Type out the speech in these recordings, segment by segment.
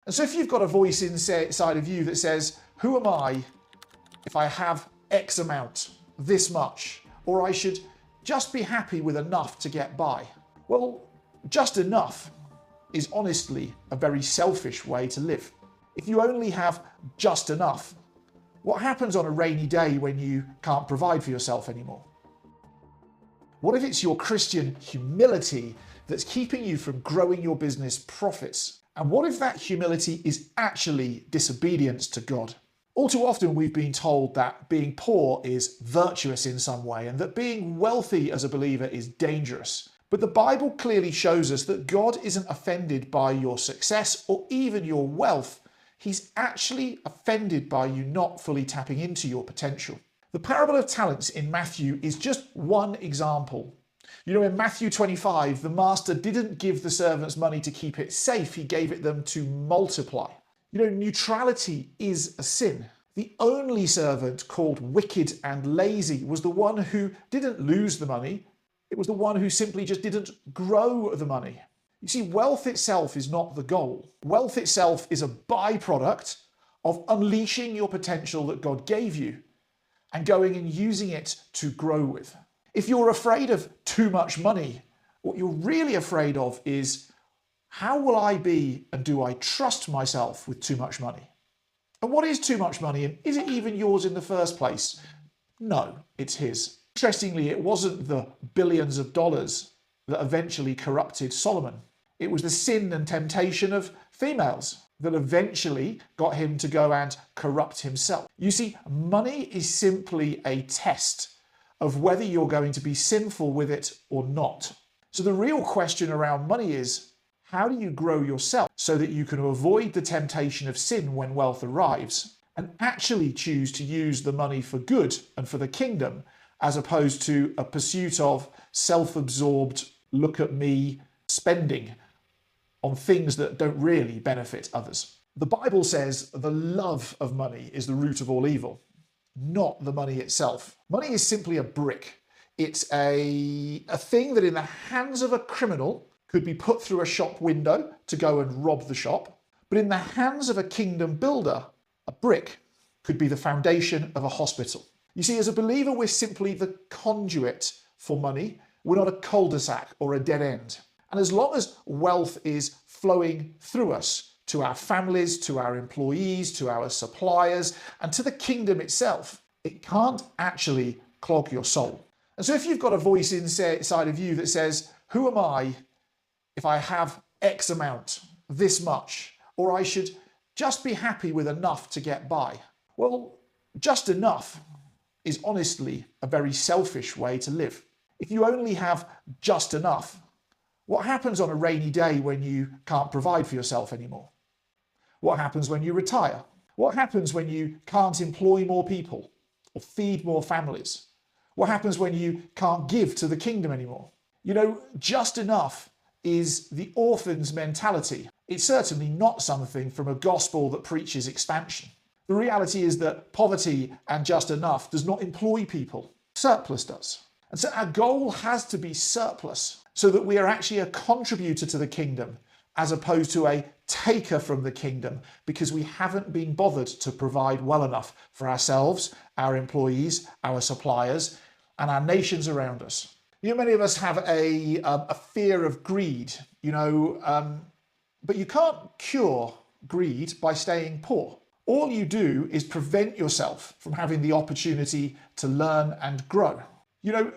And so if you've got a voice inside of you that says, who am I if I have X amount, this much, or I should just be happy with enough to get by? Well, just enough is honestly a very selfish way to live. If you only have just enough, what happens on a rainy day when you can't provide for yourself anymore? What if it's your Christian humility that's keeping you from growing your business profits? And what if that humility is actually disobedience to God? All too often we've been told that being poor is virtuous in some way and that being wealthy as a believer is dangerous. But the Bible clearly shows us that God isn't offended by your success or even your wealth. He's actually offended by you not fully tapping into your potential. The parable of talents in Matthew is just one example. You know, in Matthew 25, the master didn't give the servants money to keep it safe. He gave it them to multiply. You know, neutrality is a sin. The only servant called wicked and lazy was the one who didn't lose the money. It was the one who simply just didn't grow the money. You see, wealth itself is not the goal. Wealth itself is a byproduct of unleashing your potential that God gave you and going and using it to grow with. If you're afraid of too much money, what you're really afraid of is, how will I be and do I trust myself with too much money? And what is too much money, and is it even yours in the first place? No, it's his. Interestingly, it wasn't the billions of dollars that eventually corrupted Solomon. It was the sin and temptation of females that eventually got him to go and corrupt himself. You see, money is simply a test of whether you're going to be sinful with it or not. So the real question around money is, how do you grow yourself so that you can avoid the temptation of sin when wealth arrives and actually choose to use the money for good and for the kingdom, as opposed to a pursuit of self-absorbed, look at me spending on things that don't really benefit others? The Bible says the love of money is the root of all evil, not the money itself. Money is simply a brick. It's a thing that in the hands of a criminal could be put through a shop window to go and rob the shop. But in the hands of a kingdom builder, a brick could be the foundation of a hospital. You see, as a believer, we're simply the conduit for money. We're not a cul-de-sac or a dead end. And as long as wealth is flowing through us, to our families, to our employees, to our suppliers, and to the kingdom itself, it can't actually clog your soul. And so if you've got a voice inside of you that says, who am I if I have X amount, this much, or I should just be happy with enough to get by? Well, just enough is honestly a very selfish way to live. If you only have just enough, what happens on a rainy day when you can't provide for yourself anymore? What happens when you retire? What happens when you can't employ more people or feed more families? What happens when you can't give to the kingdom anymore? You know, just enough is the orphan's mentality. It's certainly not something from a gospel that preaches expansion. The reality is that poverty and just enough does not employ people. Surplus does. And so our goal has to be surplus, so that we are actually a contributor to the kingdom as opposed to a taker from the kingdom, because we haven't been bothered to provide well enough for ourselves, our employees, our suppliers, and our nations around us. You know, many of us have a fear of greed, but you can't cure greed by staying poor. All you do is prevent yourself from having the opportunity to learn and grow. You know,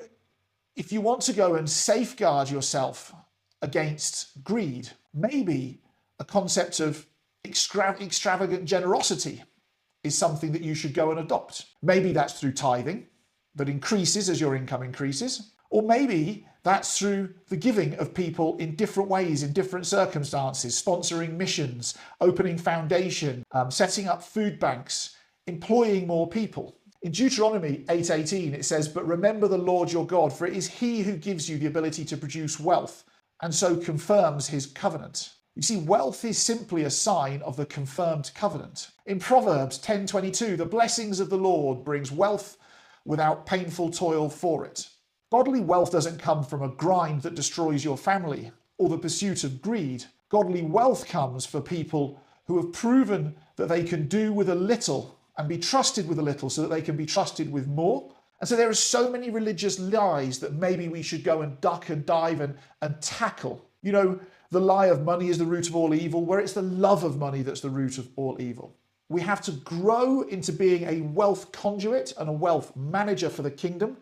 if you want to go and safeguard yourself against greed, maybe a concept of extravagant generosity is something that you should go and adopt. Maybe that's through tithing that increases as your income increases. Or maybe that's through the giving of people in different ways, in different circumstances, sponsoring missions, opening foundation, setting up food banks, employing more people. In Deuteronomy 8:18, it says, "But remember the Lord your God, for it is he who gives you the ability to produce wealth, and so confirms his covenant." You see, wealth is simply a sign of the confirmed covenant. In Proverbs 10:22, "The blessings of the Lord brings wealth without painful toil for it." Godly wealth doesn't come from a grind that destroys your family or the pursuit of greed. Godly wealth comes for people who have proven that they can do with a little and be trusted with a little so that they can be trusted with more. And so there are so many religious lies that maybe we should go and duck and dive and tackle. You know, the lie of money is the root of all evil, where it's the love of money that's the root of all evil. We have to grow into being a wealth conduit and a wealth manager for the kingdom,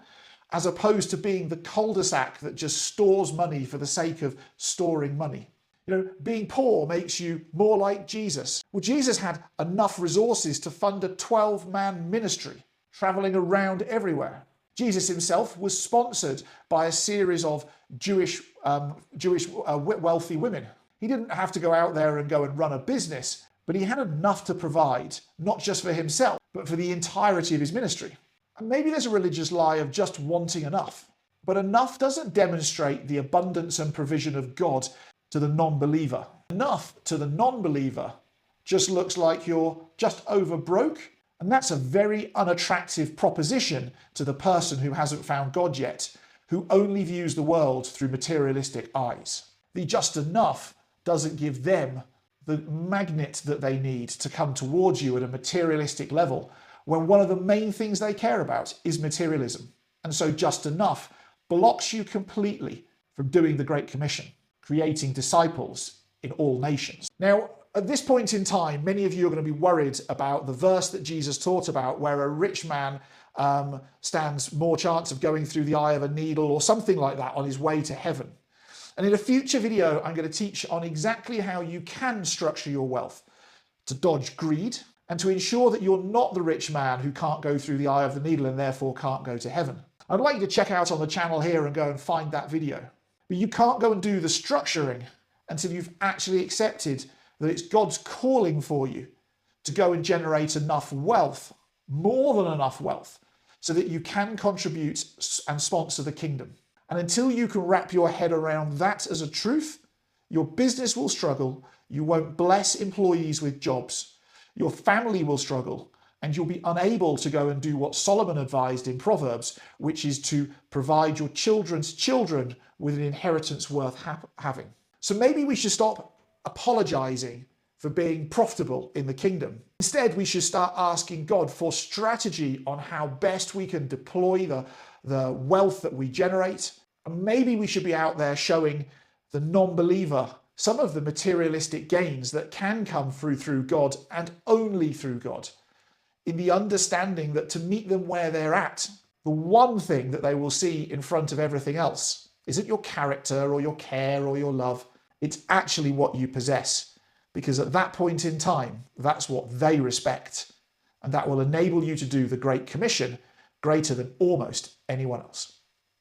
as opposed to being the cul-de-sac that just stores money for the sake of storing money. You know, being poor makes you more like Jesus. Well, Jesus had enough resources to fund a 12-man ministry, traveling around everywhere. Jesus himself was sponsored by a series of Jewish wealthy women. He didn't have to go out there and go and run a business, but he had enough to provide, not just for himself, but for the entirety of his ministry. And maybe there's a religious lie of just wanting enough, but enough doesn't demonstrate the abundance and provision of God to the non-believer. Enough to the non-believer just looks like you're just over broke, and that's a very unattractive proposition to the person who hasn't found God yet, who only views the world through materialistic eyes. The just enough doesn't give them the magnet that they need to come towards you at a materialistic level, when one of the main things they care about is materialism. And so just enough blocks you completely from doing the Great Commission, creating disciples in all nations. Now, at this point in time, many of you are going to be worried about the verse that Jesus taught about, where a rich man stands more chance of going through the eye of a needle or something like that on his way to heaven. And in a future video, I'm going to teach on exactly how you can structure your wealth to dodge greed and to ensure that you're not the rich man who can't go through the eye of the needle and therefore can't go to heaven. I'd like you to check out on the channel here and go and find that video. But you can't go and do the structuring until you've actually accepted that it's God's calling for you to go and generate enough wealth, more than enough wealth, so that you can contribute and sponsor the kingdom. And until you can wrap your head around that as a truth, your business will struggle, you won't bless employees with jobs, your family will struggle, and you'll be unable to go and do what Solomon advised in Proverbs, which is to provide your children's children with an inheritance worth having. So maybe we should stop apologizing for being profitable in the kingdom. Instead, we should start asking God for strategy on how best we can deploy the wealth that we generate. And maybe we should be out there showing the non-believer some of the materialistic gains that can come through God and only through God, in the understanding that to meet them where they're at, the one thing that they will see in front of everything else isn't your character or your care or your love. It's actually what you possess, because at that point in time, that's what they respect. And that will enable you to do the Great Commission greater than almost anyone else.